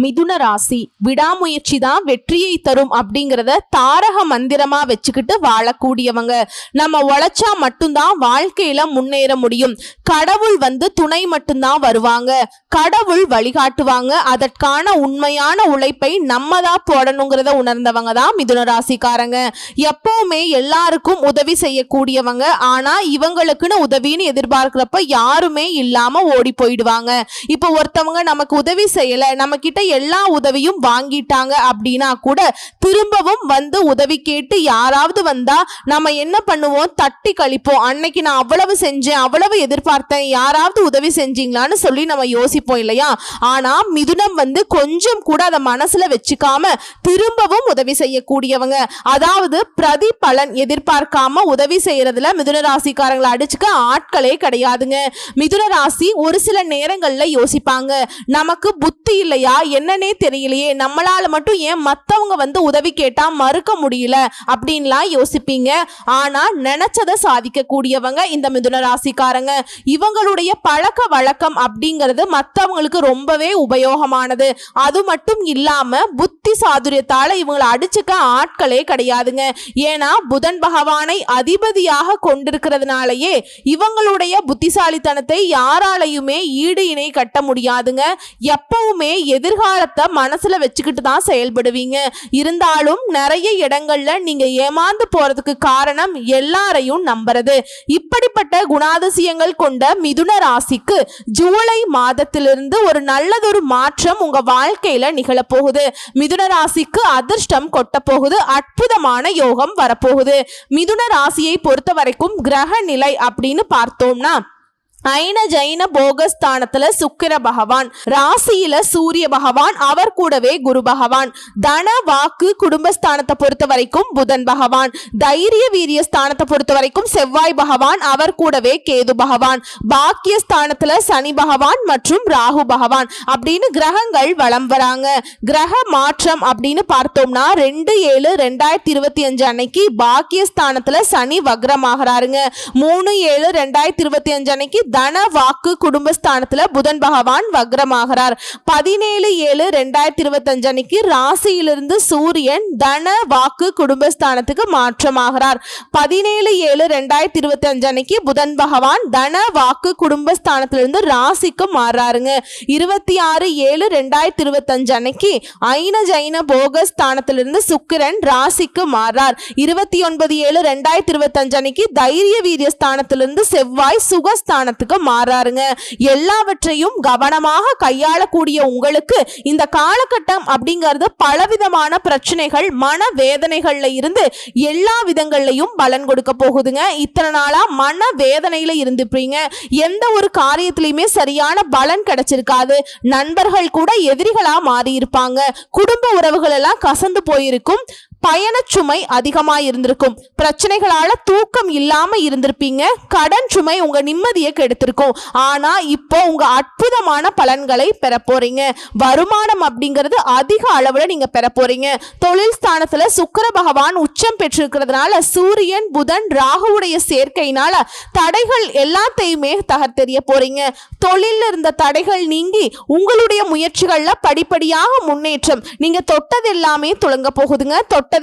மிதுன ராசி விடாமுயற்சி தான் வெற்றியை தரும் அப்படிங்கிறத தாரக மந்திரமா வச்சுக்கிட்டு வாழக்கூடியவங்க. நம்ம உழைச்சா மட்டும்தான் வாழ்க்கையில முன்னேற முடியும். கடவுள் துணை மட்டும்தான் வருவாங்க, கடவுள் வழிகாட்டுவாங்க. அதற்கான உண்மையான உழைப்பை நம்ம தான் போடணுங்கிறத உணர்ந்தவங்க தான் மிதுன ராசிக்காரங்க. எப்பவுமே எல்லாருக்கும் உதவி செய்யக்கூடியவங்க. ஆனா இவங்களுக்குன்னு உதவின்னு எதிர்பார்க்கிறப்ப யாருமே இல்லாம ஓடி போயிடுவாங்க. இப்போ ஒருத்தவங்க நமக்கு உதவி செய்யல, நம்ம கிட்ட எல்லா உதவியும் வாங்கிட்டாங்க அப்படின்னா கூட திரும்பவும் உதவி கேட்டு யாராவது வந்தா நம்ம என்ன பண்ணுவோம்? தட்டி கழிப்போம். அன்னைக்கு நான் அவ்வளவு செஞ்சேன், அவ்வளவு எதிர்பார்த்தேன், யாராவது உதவி செஞ்சீங்களான்னு சொல்லி நம்ம யோசிப்போம் இல்லையா? ஆனா மிதுனம் கொஞ்சம் கூட அதை மனசுல வச்சுக்காம திரும்பவும் உதவி செய்யக்கூடியவங்க. அதாவது பிரதிபலன் எதிர்பார்க்காம உதவி செய்யறதுல மிதுன ராசிக்காரங்களை அடிச்சுக்க ஆட்களே கிடையாதுங்க. மிதுன ராசி ஒரு சில நேரங்கள்ல யோசிப்பாங்க, நமக்கு புத்தி இல்லையா என்னன்னே தெரியலையே, நம்மளால மட்டும் ஏன் மத்தவங்க உதவி கேட்டா மறுக்க முடியல அப்படின்லாம் யோசிப்பீங்க. ஆனா நினைச்சதை சாதிக்க கூடியவங்க இந்த மிதுன ராசிக்காரங்க. இவங்களுடைய பழக்க வழக்கம் அப்படிங்கிறது மத்தவங்களுக்கு ரொம்பவே உபயோகமானது. அது மட்டும் இல்லாம புத்தி சாதுரியத்தால இவங்களை அடிச்சுக்க ஆட்களே கிடையாதுங்க. ஏன்னா புதன் பகவானை அதிபதியாக கொண்டிருக்கிறதுனாலயே இவங்களுடைய புத்திசாலித்தனத்தை யாராலையுமே ஈடு இணை கட்ட முடியாதுங்க. எப்பவுமே எதிர்காலத்தை மனசுல வச்சுக்கிட்டு தான் செயல்படுவீங்க. இருந்தாலும் நிறைய இடங்கள்ல நீங்க ஏமாந்து போறதுக்கு காரணம் எல்லாரையும் நம்புறது. இப்படிப்பட்ட குணாதிசயங்கள் கொண்ட மிதுன ராசிக்கு ஜூலை மாதத்திலிருந்து ஒரு நல்லதொரு மாற்றம் உங்க வாழ்க்கையில நிகழப்போகுது. மிதுன ராசிக்கு அதிர்ஷ்டம் கொட்ட போகுது, அற்புதமான யோகம் வரப்போகுது. மிதுன ராசியை பொறுத்த வரைக்கும் கிரக நிலை அப்படின்னு பார்த்தோம்னா ஐன ஜைன போகஸ்தானத்துல சுக்கிர பகவான், ராசியில சூரிய பகவான், அவர் கூடவே குரு பகவான். தன வாக்கு குடும்பஸ்தானத்தை பொறுத்த வரைக்கும் புதன் பகவான், தைரிய வீரிய ஸ்தானத்தை பொறுத்த வரைக்கும் செவ்வாய் பகவான், அவர் கூடவே கேது பகவான். பாக்கிய ஸ்தானத்துல சனி பகவான் மற்றும் ராகு பகவான் அப்படின்னு கிரகங்கள் வலம் வராங்க. கிரக மாற்றம் அப்படின்னு பார்த்தோம்னா 2/7/2025 அன்னைக்கு பாக்கிய ஸ்தானத்துல சனி வக்ரமாகறாருங்க. 3/7/2025 அன்னைக்கு தன வாக்கு குடும்பஸ்தானத்துல புதன் பகவான் வக்ரமாகிறார். 17/7/2025 அன்னைக்கு ராசியிலிருந்து சூரியன் தன வாக்கு குடும்பஸ்தானத்துக்கு மாற்றமாகிறார். 17/7/2025 அன்னைக்கு புதன் பகவான் தன வாக்கு குடும்பஸ்தானத்திலிருந்து ராசிக்கு மாறாருங்க. 26/7/2025 அன்னைக்கு ஐன ஜைன போகஸ்தானத்திலிருந்து சுக்கிரன் ராசிக்கு மாறார். 29/7/2025 அன்னைக்கு தைரிய வீரிய ஸ்தானத்திலிருந்து செவ்வாய் சுகஸ்தானத்துக்கு மாறாருங்க. எல்லாவற்றையும் கவனமாக கையாளக்கூடிய உங்களுக்கு இந்த காலகட்டம் அப்படிங்கிறது பலவிதமான பிரச்சனைகள் மன வேதனைகள்ல இருந்து எல்லா விதங்கள்லையும் பலன் கொடுக்க போகுதுங்க. இத்தனை நாளா மன வேதனையில இருந்துப்பீங்க, எந்த ஒரு காரியத்திலையுமே சரியான பலன் கிடைச்சிருக்காது. நண்பர்கள் கூட எதிரிகளா மாறி இருப்பாங்க, குடும்ப உறவுகள் எல்லாம் கசந்து போயிருக்கும், பயணச்சுமை அதிகமாக இருந்திருக்கும், பிரச்சனைகளால தூக்கம் இல்லாம இருந்திருப்பீங்க, கடன் சுமை உங்க நிம்மதியை கெடுத்திருக்கும். ஆனா இப்போ உங்க அற்புதமான பலன்களை பெற போறீங்க. வருமானம் அப்படிங்கிறது அதிக அளவுல நீங்க பெற போறீங்க. தொழில் ஸ்தானத்துல சுக்கிர பகவான் உச்சம் பெற்றிருக்கிறதுனால சூரியன் புதன் ராகுவுடைய சேர்க்கையினால தடைகள் எல்லாத்தையுமே தகர்த்தெறிய போறீங்க. தொழில இருந்த தடைகள் நீங்கி உங்களுடைய முயற்சிகள்ல படிப்படியாக முன்னேற்றம். நீங்க தொட்டது எல்லாமே துளங்க போகுதுங்க,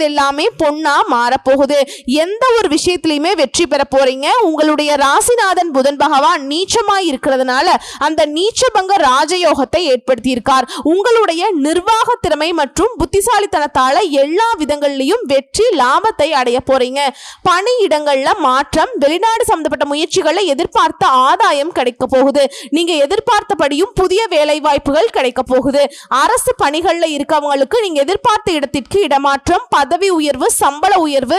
எல்லாமே பொன்னா மாறப்போகுது. எந்த ஒரு விஷயத்திலையுமே வெற்றி பெற போறீங்க. உங்களுடைய ராசிநாதன் புதன் பகவான் நீச்சமாய் இருக்கிறதுனால அந்த நீச்சபங்க ராஜயோகத்தை ஏற்படுத்தி இருக்கார். உங்களுடைய நிர்வாக திறமை மற்றும் புத்திசாலித்தனத்தால எல்லா விதங்களிலும் வெற்றி லாபத்தை அடைய போறீங்க. பணியிடங்கள்ல மாற்றம், வெளிநாடு சம்பந்தப்பட்ட முயற்சிகளை எதிர்பார்த்த ஆதாயம் கிடைக்க போகுது. நீங்க எதிர்பார்த்தபடியும் புதிய வேலை வாய்ப்புகள் கிடைக்க போகுது. அரசு பணிகள்ல இருக்கவங்களுக்கு நீங்க எதிர்பார்த்த இடத்திற்கு இடமாற்றம், பதவி உயர்வு, சம்பள உயர்வு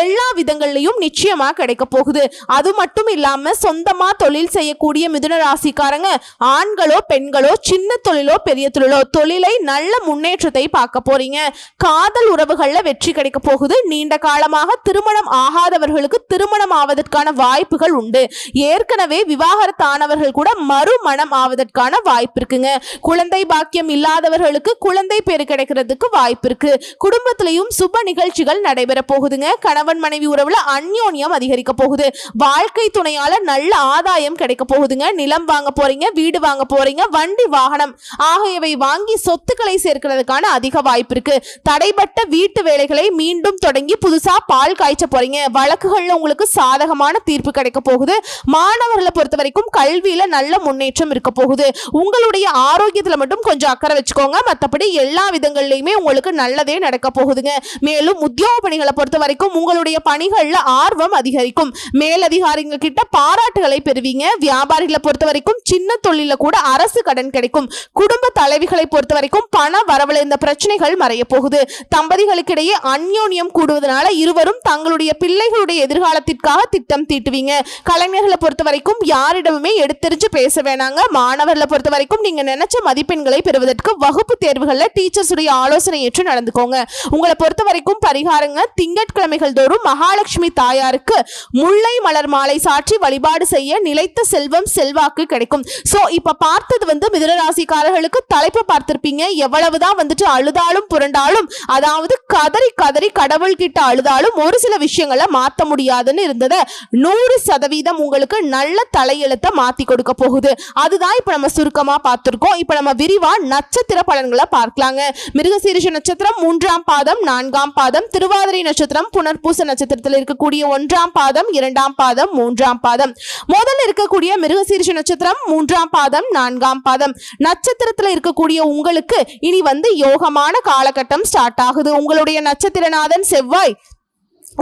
எல்லா விதங்கள்லையும் நிச்சயமா கிடைக்க போகுது. அது மட்டும் இல்லாம சொந்தமா தொழில் செய்யக்கூடிய மிதுன ராசிக்காரங்க ஆண்களோ பெண்களோ சின்ன தொழிலோ பெரிய தொழிலோ தொழிலை நல்ல முன்னேற்றத்தை பார்க்க போறீங்க. காதல் உறவுகள்ல வெற்றி கிடைக்க போகுது. நீண்ட காலமாக திருமணம் ஆகாதவர்களுக்கு திருமணம் ஆவதற்கான வாய்ப்புகள் உண்டு. ஏற்கனவே விவாகரத்தானவர்கள் கூட மறுமணம் ஆவதற்கான வாய்ப்பு இருக்குங்க. குழந்தை பாக்கியம் இல்லாதவர்களுக்கு குழந்தை பேரு கிடைக்கிறதுக்கு வாய்ப்பு இருக்கு. குடும்பத்திலையும் சுப நிகழ்ச்சிகள் நடைபெற போகுதுங்க. கணவன் மனைவி உறவுல அந்யோன்யம் அதிகரிக்க போகுது. வாழ்க்கை துணையால நல்ல ஆதாயம் கிடைக்க போகுதுங்க. நிலம் வாங்க போறீங்க, வீடு வாங்க போறீங்க, வண்டி வாகனம் ஆகியவை வாங்கி சொத்துக்களை சேர்க்கிறதுக்கான அதிக வாய்ப்பு இருக்கு. தடைப்பட்ட வீட்டு வேலைகளை மீண்டும் தொடங்கி புதுசா பால் காய்ச்ச போறீங்க. வழக்குகள்ல உங்களுக்கு சாதகமான தீர்ப்பு கிடைக்க போகுது. மாணவர்களை பொறுத்த வரைக்கும் கல்வியில நல்ல முன்னேற்றம் இருக்க போகுது. உங்களுடைய ஆரோக்கியத்துல மட்டும் கொஞ்சம் அக்கறை வச்சுக்கோங்க. மற்றபடி எல்லா விதங்கள்லயுமே உங்களுக்கு நல்லதே நடக்க போகுதுங்க. மேலும் உத்தியோக பணிகளை பொறுத்த வரைக்கும் உங்களுடைய பணிகள்ல ஆர்வம் அதிகரிக்கும். மேலதிகாரிகள் கிட்ட பாராட்டுகளை பெறுவீங்க. வியாபாரிகளை பொறுத்த வரைக்கும் சின்ன தொழில கூட அரசு கடன் கிடைக்கும். குடும்ப தலைவிகளை பொறுத்த வரைக்கும் பண வரவுல இந்த பிரச்சனைகள் மறைய போகுது. தம்பதிகளுக்கிடையே அந்யோன்யம் கூடுவதனால இருவரும் தங்களுடைய பிள்ளைகளுடைய எதிர்காலத்திற்காக திட்டம் தீட்டுவீங்க. கலைஞர்களை பொறுத்த வரைக்கும் யாரிடமுமே எடுத்தெறிஞ்சு பேச வேணாங்க. மாணவர்களை பொறுத்த வரைக்கும் நீங்க நினைச்ச மதிப்பெண்களை பெறுவதற்கு வகுப்பு தேர்வுகள்ல டீச்சர்ஸ் உடைய ஆலோசனை ஏற்று நடந்துக்கோங்க. உங்களை பொறுத்த வரைக்கும் பரிகாரங்க, திங்கட்கிழமைகள் தோறும் மகாலட்சுமி தாயாருக்கு முல்லை மலர் மாலை சாற்றி வழிபாடு செய்ய நிலைத்த செல்வம் செல்வாக்கு கிடைக்கும். சோ இப்ப பார்த்தது மிதுனராசிக்காரர்களுக்கு தலைப்பு பார்த்திருப்பீங்க. எவ்வளவுதான் அழுதாலும் புரண்டாலும், அதாவது கதறி கதறி கடவுள் கிட்ட அழுதாலும் ஒரு சில விஷயங்களை மாத்த முடியாதுன்னு இருந்ததை 100% உங்களுக்கு நல்ல தலையெழுத்த மாத்தி கொடுக்க போகுது. அதுதான் இப்ப நம்ம சுருக்கமா பார்த்திருக்கோம். இப்ப நம்ம விரிவா நட்சத்திர பலன்களை பார்க்கலாங்க. மிருகசீரிஷ நட்சத்திரம் 3ஆம் பாதம் 4ஆம் பாதம், திருவாதிரை நட்சத்திரம் புனர்பூச நட்சத்திரத்தில் இருக்கக்கூடிய 1ஆம் பாதம் 2ஆம் பாதம் 3ஆம் பாதம். முதல்ல இருக்கக்கூடிய மிருகசீரிஷ நட்சத்திரம் 3ஆம் பாதம் 4ஆம் பாதம் நட்சத்திரத்துல இருக்கக்கூடிய உங்களுக்கு இனி யோகமான காலகட்டம் ஸ்டார்ட் ஆகுது. உங்களுடைய நட்சத்திரநாதன் செவ்வாய்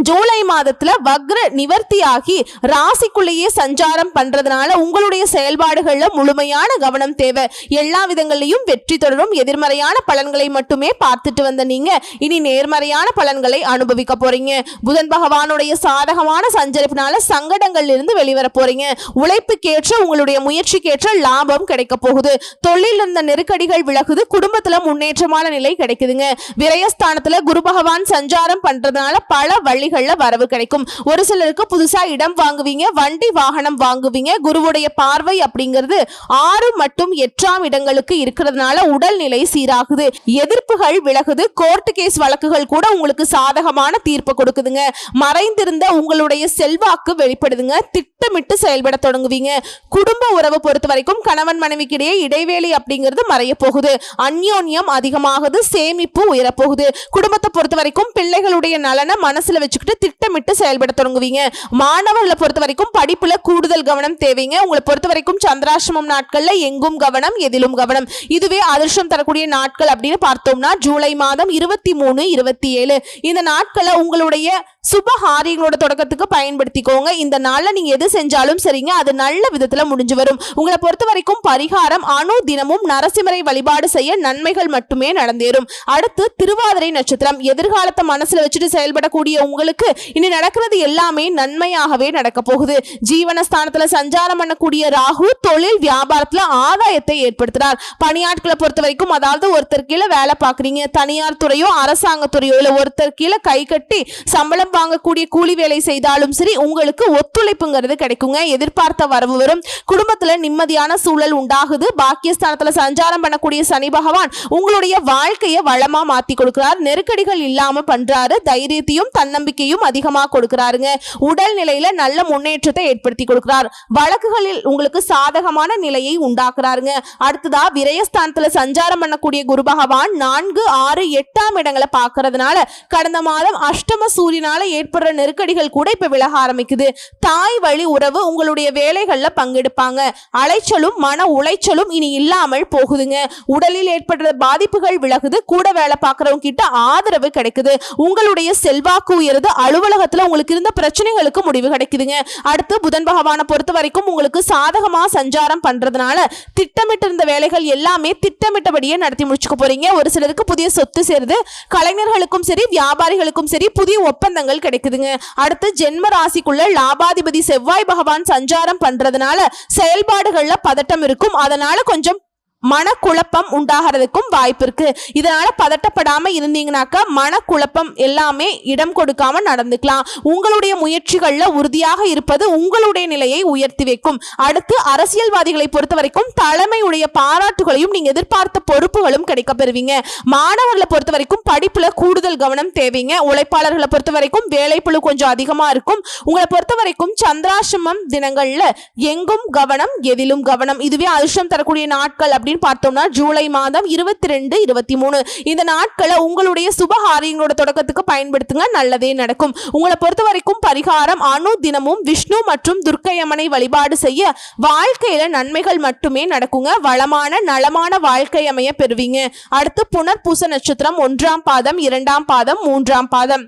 ஜூலை மாதத்துல வக்ர நிவர்த்தியாகி ராசிக்குள்ளேயே சஞ்சாரம் பண்றதுனால உங்களுடைய செயல்பாடுகள்ல முழுமையான கவனம் தேவை. எல்லா விதங்களையும் வெற்றி தொடரும். எதிர்மறையான பலன்களை மட்டுமே பார்த்துட்டு வந்த நீங்க இனி நேர்மறையான பலன்களை அனுபவிக்க போறீங்க. புதன் பகவானுடைய சாதகமான சஞ்சரிப்பினால சங்கடங்கள்ல இருந்து வெளிவர போறீங்க. உழைப்புக்கேற்ற உங்களுடைய முயற்சிக்கேற்ற லாபம் கிடைக்க போகுது. தொழில் இருந்த நெருக்கடிகள் விலகுது. குடும்பத்துல முன்னேற்றமான நிலை கிடைக்குதுங்க. விரயஸ்தானத்துல குரு பகவான் சஞ்சாரம் பண்றதுனால பல வழிகள்ல வரவு கிடைக்கும். ஒரு சிலருக்கு புதுசா இடம் வாங்குவீங்க, வண்டி வாகனம் வாங்குவீங்க. குருவுடைய பார்வை அப்படிங்கிறது 6 மற்றும் 8ஆம் இடங்களுக்கு இருக்கிறதுனால உடல்நிலை சீராகுது. எதிர்ப்புகள் விலகுது. கோர்ட் கேஸ் வழக்குகள் கூட உங்களுக்கு சாதகமான தீர்ப்பு கொடுக்குதுங்க. மறைந்திருந்த உங்களுடைய செல்வாக்கு வெளிப்படுதுங்க. திட்டமிட்டு செயல்பட தொடங்குவீங்க. குடும்ப உறவு பொறுத்த வரைக்கும் கணவன் மனைவிக்கிடையே இடைவேளை அப்படிங்கிறது மறைய போகுது. அந்யோன்யம் அதிகமாகுது. சேமிப்பு உயரப்போகுது. குடும்பத்தை பொறுத்த வரைக்கும் பிள்ளைகளுடைய நலனை மனசுல வச்சுக்கிட்டு திட்டமிட்டு செயல்பட தொடங்குவீங்க. மாணவர்களை பொறுத்த வரைக்கும் படிப்புல கூடுதல் கவனம் தேவைங்க. உங்களை பொறுத்த வரைக்கும் சந்திராஷ்டமம் நாட்கள்ல எங்கும் கவனம், எதிலும் கவனம். இதுவே அதிர்ஷ்டம் தரக்கூடிய நாட்கள் அப்படின்னு பார்த்தோம்னா ஜூலை மாதம் 23, 27 இந்த நாட்களை உங்களுடைய சுபகாரியங்களோட தொடக்கத்துக்கு பயன்படுத்திக்கோங்க. இந்த நாள்ல நீங்க எது செஞ்சாலும் சரிங்க, அது நல்ல விதத்துல முடிஞ்சு வரும். உங்களை பொறுத்த வரைக்கும் பரிகாரம் அணு தினமும் நரசிம்மரை வழிபாடு செய்ய நன்மைகள் மட்டுமே நடந்தேறும். அடுத்து திருவாதிரை நட்சத்திரம். எதிர்காலத்தை மனசுல வச்சுட்டு செயல்படக்கூடிய உங்களுக்கு இனி நடக்கிறது எல்லாமே நன்மையாகவே நடக்க போகுது. ஜீவனஸ்தானத்துல சஞ்சாரம் பண்ணக்கூடிய ராகு தொழில் வியாபாரத்துல ஆதாயத்தை ஏற்படுத்துறார். பணியாட்களை பொறுத்த வரைக்கும், அதாவது ஒருத்தர் கீழே வேலை பார்க்குறீங்க, தனியார் துறையோ அரசாங்க துறையோ இல்ல ஒருத்தர் கீழே கை கட்டி சம்பளம் வாங்கக்கூடிய கூலி வேலை செய்தாலும் சரி உங்களுக்கு ஒத்துழைப்புங்கிறது கிடைக்குங்க. எதிர்பார்த்த வரவு வரும். குடும்பத்துல நிம்மதியான சூழல் உண்டாகுது. பாக்கியஸ்தானத்துல சஞ்சாரம் பண்ணக்கூடிய சனி பகவான் உங்களுடைய வாழ்க்கையை வளமா மாத்தி கொடுக்கிறார். நெருக்கடிகள் இல்லாம பண்றாரு. தைரியத்தையும் தன்னம்பிக்கையும் அதிகமா கொடுக்கிறாருங்க. உடல் நிலையில நல்ல முன்னேற்றத்தை ஏற்படுத்தி கொடுக்கிறார். வழக்குகளில் உங்களுக்கு சாதகமான நிலையை உண்டாக்குறாருங்க. அடுத்ததா விரயஸ்தானத்துல சஞ்சாரம் பண்ணக்கூடிய குரு பகவான் 4, 6, 8ஆம் இடங்களை பார்க்கறதுனால கடந்த மாதம் அஷ்டம சூரியனால ஏற்படுற நெருக்கடிகள் கூட இப்ப விலக ஆரம்பிக்குது. தாய் வழி உறவு உங்களுடைய வேலைகள்ல பங்கெடுப்பாங்க. அலைச்சலும் மன உளைச்சலும் இனி இல்லாமல் போகுதுங்க. உடலில் ஏற்படுற பாதிப்புகள் விலகுது. கூட வேலை பார்க்கறவங்க கிட்ட ஆதரவு கிடைக்குது. உங்களுடைய செல்வாக்கு உயருது. அலுவலகத்துல உங்களுக்கு இருந்த பிரச்சனைகளுக்கு முடிவு கிடைக்குதுங்க. அடுத்து புதன் பகவானை பொறுத்த வரைக்கும் உங்களுக்கு சாதகமா சஞ்சாரம் பண்றதுனால திட்டமிட்டு இருந்த வேலைகள் எல்லாமே திட்டமிட்டபடியே நடத்தி முடிச்சுக்க போறீங்க. ஒரு சிலருக்கு புதிய சொத்து சேருது. கலைஞர்களுக்கும் சரி வியாபாரிகளுக்கும் சரி புதிய ஒப்பந்தங்கள் கிடைக்குதுங்க. அடுத்து ஜென்ம ராசிக்குள்ள லாபாதிபதி செவ்வாய் பகவான் சஞ்சாரம் பண்றதுனால செயல்பாடுகள்ல பதட்டம் இருக்கும். அதனால கொஞ்சம் மனக்குழப்பம் உண்டாகிறதுக்கும் வாய்ப்பு இருக்கு. இதனால பதட்டப்படாம இருந்தீங்கன்னாக்கா மனக்குழப்பம் எல்லாமே இடம் கொடுக்காம நடந்துக்கலாம். உங்களுடைய முயற்சிகள்ல உறுதியாக இருப்பது உங்களுடைய நிலையை உயர்த்தி வைக்கும். அடுத்து அரசியல்வாதிகளை பொறுத்த வரைக்கும் தலைமையுடைய பாராட்டுகளையும் நீங்க எதிர்பார்த்த பொறுப்புகளும் கிடைக்க பெறுவீங்க. மாணவர்களை பொறுத்த வரைக்கும் படிப்புல கூடுதல் கவனம் தேவைங்க. உழைப்பாளர்களை பொறுத்த வரைக்கும் வேலைப்பளு கொஞ்சம் அதிகமா இருக்கும். உங்களை பொறுத்த வரைக்கும் சந்திராசிரமம் தினங்கள்ல எங்கும் கவனம் எதிலும் கவனம். இதுவே அதிர்ஷ்டம் தரக்கூடிய நாட்கள் அப்படின்னு பார்த்தோம்னா ஜூலை மாதம் 22, 23 இந்த நாட்களை உங்களுடைய சுபகாரியங்களோட தொடக்கத்துக்கு பயன்படுத்துங்க, நல்லதே நடக்கும். உங்களை பொறுத்த வரைக்கும் பரிகாரம் அணு தினமும் விஷ்ணு மற்றும் துர்க்கை அம்மனை வழிபாடு செய்ய வாழ்க்கையில நன்மைகள் மட்டுமே நடக்குங்க. வளமான நலமான வாழ்க்கை அமைய பெறுவீங்க. அடுத்து புனர்பூச நட்சத்திரம் 1ஆம் பாதம் 2ஆம் பாதம் 3ஆம் பாதம்.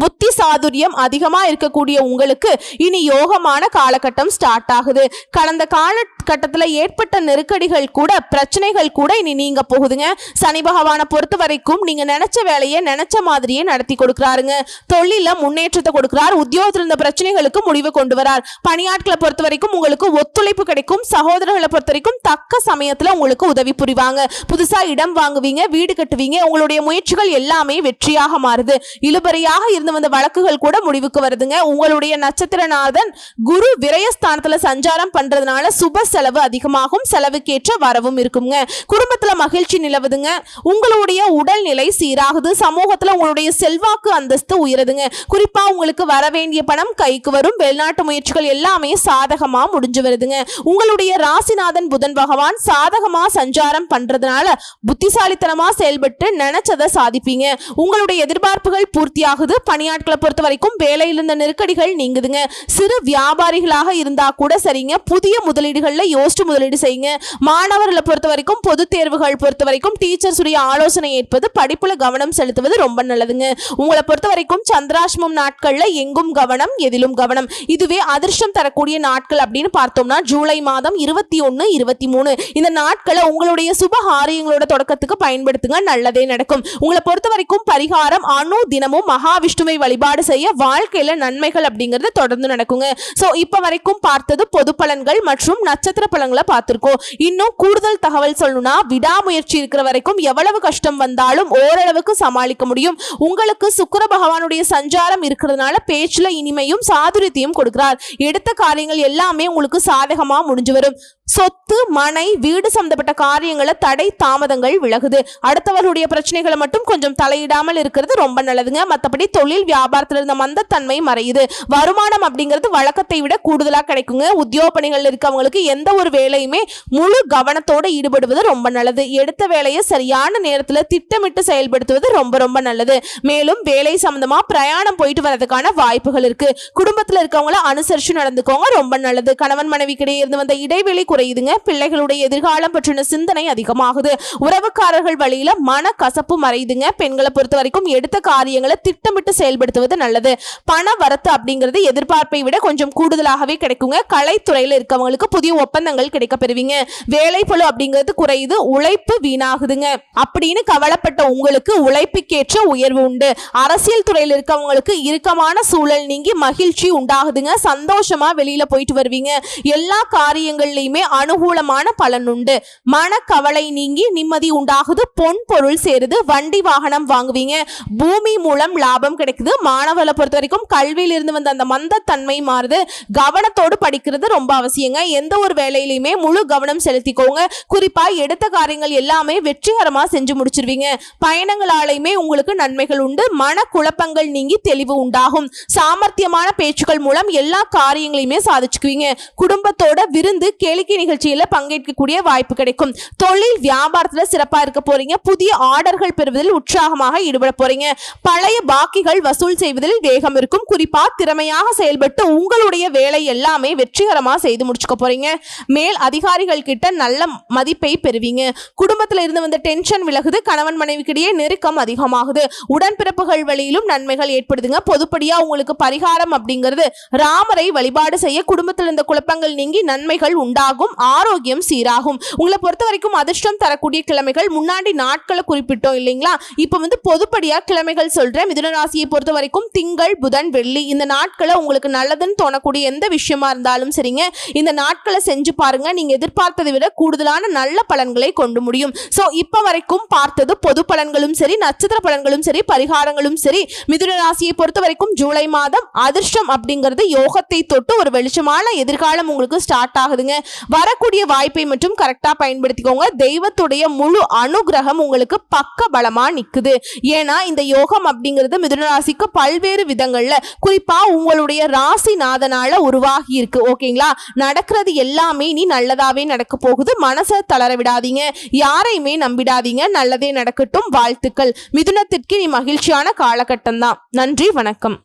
புத்தி சாதுரியம் அதிகமா இருக்கக்கூடிய உங்களுக்கு இனி யோகமான காலகட்டம் ஸ்டார்ட் ஆகுது. கடந்த காலகட்டத்தில் ஏற்பட்ட நெருக்கடிகள் கூட பிரச்சனைகள் கூட இனி நீங்க போகுதுங்க. சனி பகவானை பொறுத்த வரைக்கும் நீங்க நினைச்ச வேலையை நினைச்ச மாதிரியே நடத்தி கொடுக்குறாருங்க. தொழில முன்னேற்றத்தை கொடுக்கிறார். உத்தியோகத்தில் இருந்த பிரச்சனைகளுக்கு முடிவு கொண்டு வரார். பணியாட்களை பொறுத்த வரைக்கும் உங்களுக்கு ஒத்துழைப்பு கிடைக்கும். சகோதரர்களை பொறுத்த வரைக்கும் தக்க சமயத்துல உங்களுக்கு உதவி புரிவாங்க. புதுசா இடம் வாங்குவீங்க, வீடு கட்டுவீங்க. உங்களுடைய முயற்சிகள் எல்லாமே வெற்றியாக மாறுது. இழுபறியாக இருந்து வந்த வழக்குகள் கூட முடிவுக்கு வருதுங்க. உங்களுடைய நட்சத்திரநாதன் குரு விரயஸ்தானத்துல சஞ்சாரம் பண்றதுனால சுப செலவு அதிகமாகும். செலவுக்கேற்ற வரவும் இருக்குங்க. குடும்பத்துல மகிழ்ச்சி நிலவுதுங்க. உங்களுடைய உடல்நிலை சீராகுது. சமூகத்துல உங்களுடைய செல்வாக்கு அந்தஸ்து உயருதுங்க. குறிப்பா உங்களுக்கு வர வேண்டிய பணம் கைக்கு வரும். வெளிநாட்டு முயற்சிகள் எல்லாமே சாதகமா முடிஞ்சு வருதுங்க. உங்களுடைய ராசிநாதன் புதன் பகவான் சாதகமா சஞ்சாரம் பண்றதுனால புத்திசாலித்தனமா செயல்பட்டு நினைச்சதை சாதிப்பீங்க. உங்களுடைய எதிர்பார்ப்புகள் பூர்த்தியாகுது. பணியாட்களை பொறுத்த வரைக்கும் வேலையில் இருந்த நெருக்கடிகள் நீங்குதுங்க. சிறு வியாபாரிகளாக இருந்தா கூட சரிங்க, புதிய முதலீடுகள்ல யோசிச்சு முதலீடு செய்யுங்க. மாணவர்களை பொறுத்த வரைக்கும் பொது தேர்வுகள் பொறுத்த வரைக்கும் டீச்சர்ஸ் உடைய ஆலோசனை ஏற்பது, படிப்புல கவனம் செலுத்துவது ரொம்ப நல்லதுங்க. உங்களை பொறுத்த வரைக்கும் சந்திராஷ்டமம் நாட்கள்ல எங்கும் கவனம் எதிலும் கவனம். இதுவே அதிர்ஷ்டம் தரக்கூடிய நாட்கள் அப்படின்னு பார்த்தோம்னா ஜூலை மாதம் 21, 23 இந்த நாட்களை உங்களுடைய சுபகாரியங்களோட தொடக்கத்துக்கு பயன்படுத்துங்க, நல்லதே நடக்கும். உங்களை பொறுத்த வரைக்கும் பரிகாரம் அணு தினமும் மகாவிஷ்ணுவை வழிபாடு செய்ய வாழ்க்கையில நன்மைகள் அப்படிங்கிறது தொடர்ந்து நடக்குங்க. சோ இப்ப வரைக்கும் பார்த்தது பொது பலன்கள் மற்றும் நட்சத்திர பலன்களை பார்த்திருக்கோம். இன்னும் கூடுதல் தகவல் சொல்லணும்னா விடாமுயற்சி இருக்கிற வரைக்கும் எவ்வளவு கஷ்டம் வந்தாலும் ஓரளவுக்கு சமாளிக்க முடியும். உங்களுக்கு சுக்கிர பகவானுடைய சஞ்சாரம் இருக்கிறதுனால பேச்சுல இனிமையும் சாதுரியத்தையும் கொடுக்கிறார். எடுத்த காரியங்கள் எல்லாமே உங்களுக்கு சாதகமா முடிஞ்சு வரும். சொத்து மனை வீடு சம்பந்தப்பட்ட காரியங்களை தடை தாமதங்கள் விலகுது. அடுத்தவர்களுடைய பிரச்சனைகளை மட்டும் கொஞ்சம் தலையிடாமல் இருக்கிறது ரொம்ப நல்லதுங்க. மற்றபடி தொழில் வியாபாரத்தில் இருந்த மந்தத்தன்மை மறையுது. வருமானம் அப்படிங்கிறது வழக்கத்தை விட கூடுதலா கிடைக்குங்க. உத்தியோக பணிகள் இருக்கவங்களுக்கு எந்த ஒரு வேலையுமே முழு கவனத்தோடு ஈடுபடுவது ரொம்ப நல்லது. எடுத்த வேலையை சரியான நேரத்தில் திட்டமிட்டு செயல்படுத்துவது ரொம்ப ரொம்ப நல்லது. மேலும் வேலை சம்பந்தமா பிரயாணம் போயிட்டு வரதுக்கான வாய்ப்புகள் இருக்கு. குடும்பத்தில் இருக்கவங்கள அனுசரிச்சு நடந்துக்கோங்க, ரொம்ப நல்லது. கணவன் மனைவிக்கிடையே இருந்து வந்த இடைவெளி குறையுதுங்க. பிள்ளைகளுடைய எதிர்காலம் பற்றின சிந்தனை அதிகமாகுது. உறவுக்காரர்கள் வழியில மன கசப்பு மறையுதுங்க. பெண்களை பொறுத்த வரைக்கும் எடுத்த காரியங்களை திட்டமிட்டு செயல்படுத்துவது நல்லது. பண வரத்து அப்படிங்கிறது எதிர்பார்ப்பை விட கொஞ்சம் கூடுதலாகவே கிடைக்குங்க. கலைத்துறையில இருக்கவங்களுக்கு புதிய ஒப்பந்தங்கள் கிடைக்க பெறுவீங்க. வேலைப்பளு அப்படிங்கிறது குறையுது, உழைப்பு வீணாகுதுங்க. அப்படின்னு கவலைப்பட்ட உங்களுக்கு உழைப்புக்கேற்ற உயர்வு உண்டு. அரசியல் துறையில் இருக்கவங்களுக்கு இறுக்கமான சூழல் நீங்கி மகிழ்ச்சி உண்டாகுதுங்க. சந்தோஷமா வெளியில போயிட்டு வருவீங்க. எல்லா காரியங்கள்லயுமே அனுகூலமான பலன் உண்டு. மனக்கவலை நீங்கி நிம்மதி உண்டாகுது. பொன் பொருள் சேருது. வண்டி வாகனம் வாங்குவீங்க. பூமி மூலம் லாபம் கிடைக்குது. மாணவர்களை பொறுத்த வரைக்கும் கல்வியில் இருந்து வந்த அந்த மந்தத்தன்மை மாறுது. கவனத்தோடு படிக்கிறது ரொம்ப அவசியங்க. எந்த ஒரு வேலையிலுமே முழு கவனம் செலுத்திக்கோங்க. குறிப்பா எடுத்த காரியங்கள் எல்லாமே வெற்றிகரமா செஞ்சு முடிச்சிருவீங்க. பயணங்களாலையுமே உங்களுக்கு நன்மைகள் உண்டு. மன குழப்பங்கள் நீங்கி தெளிவு உண்டாகும். சாமர்த்தியமான பேச்சுக்கள் மூலம் எல்லா காரியங்களையுமே சாதிச்சுக்குவீங்க. குடும்பத்தோட விருந்து கேளிக்கை நிகழ்ச்சியில பங்கேற்கக்கூடிய வாய்ப்பு கிடைக்கும். தொழில் வியாபாரத்துல சிறப்பா இருக்க போறீங்க. புதிய ஆர்டர்கள் பெறுவதில் உற்சாகமாக ஈடுபட போறீங்க. பழைய பாக்கிகள் வசூல் செய்வதில் வேகம் இருக்கும். குறிப்பா திறமையாக செயல்பட்டு உங்களுடைய வேலை எல்லாமே வெற்றிகரமா செய்து முடிச்சுக்க போறீங்க. மேல் அதிகாரிகள் கிட்ட நல்ல மதிப்பை பெறுவீங்க. குடும்பத்துல இருந்து வந்த டென்ஷன் விலகுது. கணவன் மனைவிக்கிடையே நெருக்கம் அதிகமாகுது. உடன்பிறப்புகள் வழியிலும் நன்மைகள் ஏற்படுதுங்க. பொதுப்படியா உங்களுக்கு பரிகாரம் அப்படிங்கிறது ராமரை வழிபாடு செய்ய குடும்பத்தில் இருந்த குழப்பங்கள் நீங்கி நன்மைகள் உண்டாகும். உண்டாகும், ஆரோக்கியம் சீராகும். உங்களை பொறுத்த வரைக்கும் அதிர்ஷ்டம் தரக்கூடிய கிழமைகள் முன்னாடி நாட்களை குறிப்பிட்டோம் இல்லைங்களா? இப்ப வந்து பொதுப்படியா கிழமைகள் சொல்றேன். மிதுன ராசியை பொறுத்த வரைக்கும் திங்கள், புதன், வெள்ளி இந்த நாட்களை உங்களுக்கு நல்லதுன்னு தோணக்கூடிய எந்த விஷயமா இருந்தாலும் சரிங்க, இந்த நாட்களை செஞ்சு பாருங்க. நீங்க எதிர்பார்த்ததை விட கூடுதலான நல்ல பலன்களை கொண்டு முடியும். சோ இப்ப வரைக்கும் பார்த்தது பொது பலன்களும் சரி, நட்சத்திர பலன்களும் சரி, பரிகாரங்களும் சரி. மிதுன ராசியை பொறுத்த வரைக்கும் ஜூலை மாதம் அதிர்ஷ்டம் அப்படிங்கிறது யோகத்தை தொட்டு ஒரு வெளிச்சமான எதிர்காலம் உங்களுக்கு ஸ்டார்ட் ஆகுதுங்க. வரக்கூடிய வாய்ப்பை மற்றும் கரெக்டா பயன்படுத்திக்கோங்க. தெய்வத்துடைய முழு அனுகிரகம் உங்களுக்கு பக்க பலமா நிக்குது. ஏன்னா இந்த யோகம் அப்படிங்கிறது மிதுன ராசிக்கு பல்வேறு விதங்கள்ல, குறிப்பா உங்களுடைய ராசிநாதனால உருவாகி இருக்கு. ஓகேங்களா? நடக்கிறது எல்லாமே நீ நல்லதாவே நடக்க போகுது. மனசை தளர விடாதீங்க, யாரையுமே நம்பிடாதீங்க. நல்லதே நடக்கட்டும். வாழ்த்துக்கள். மிதுனத்திற்கு நீ மகிழ்ச்சியான காலகட்டம் தான். நன்றி, வணக்கம்.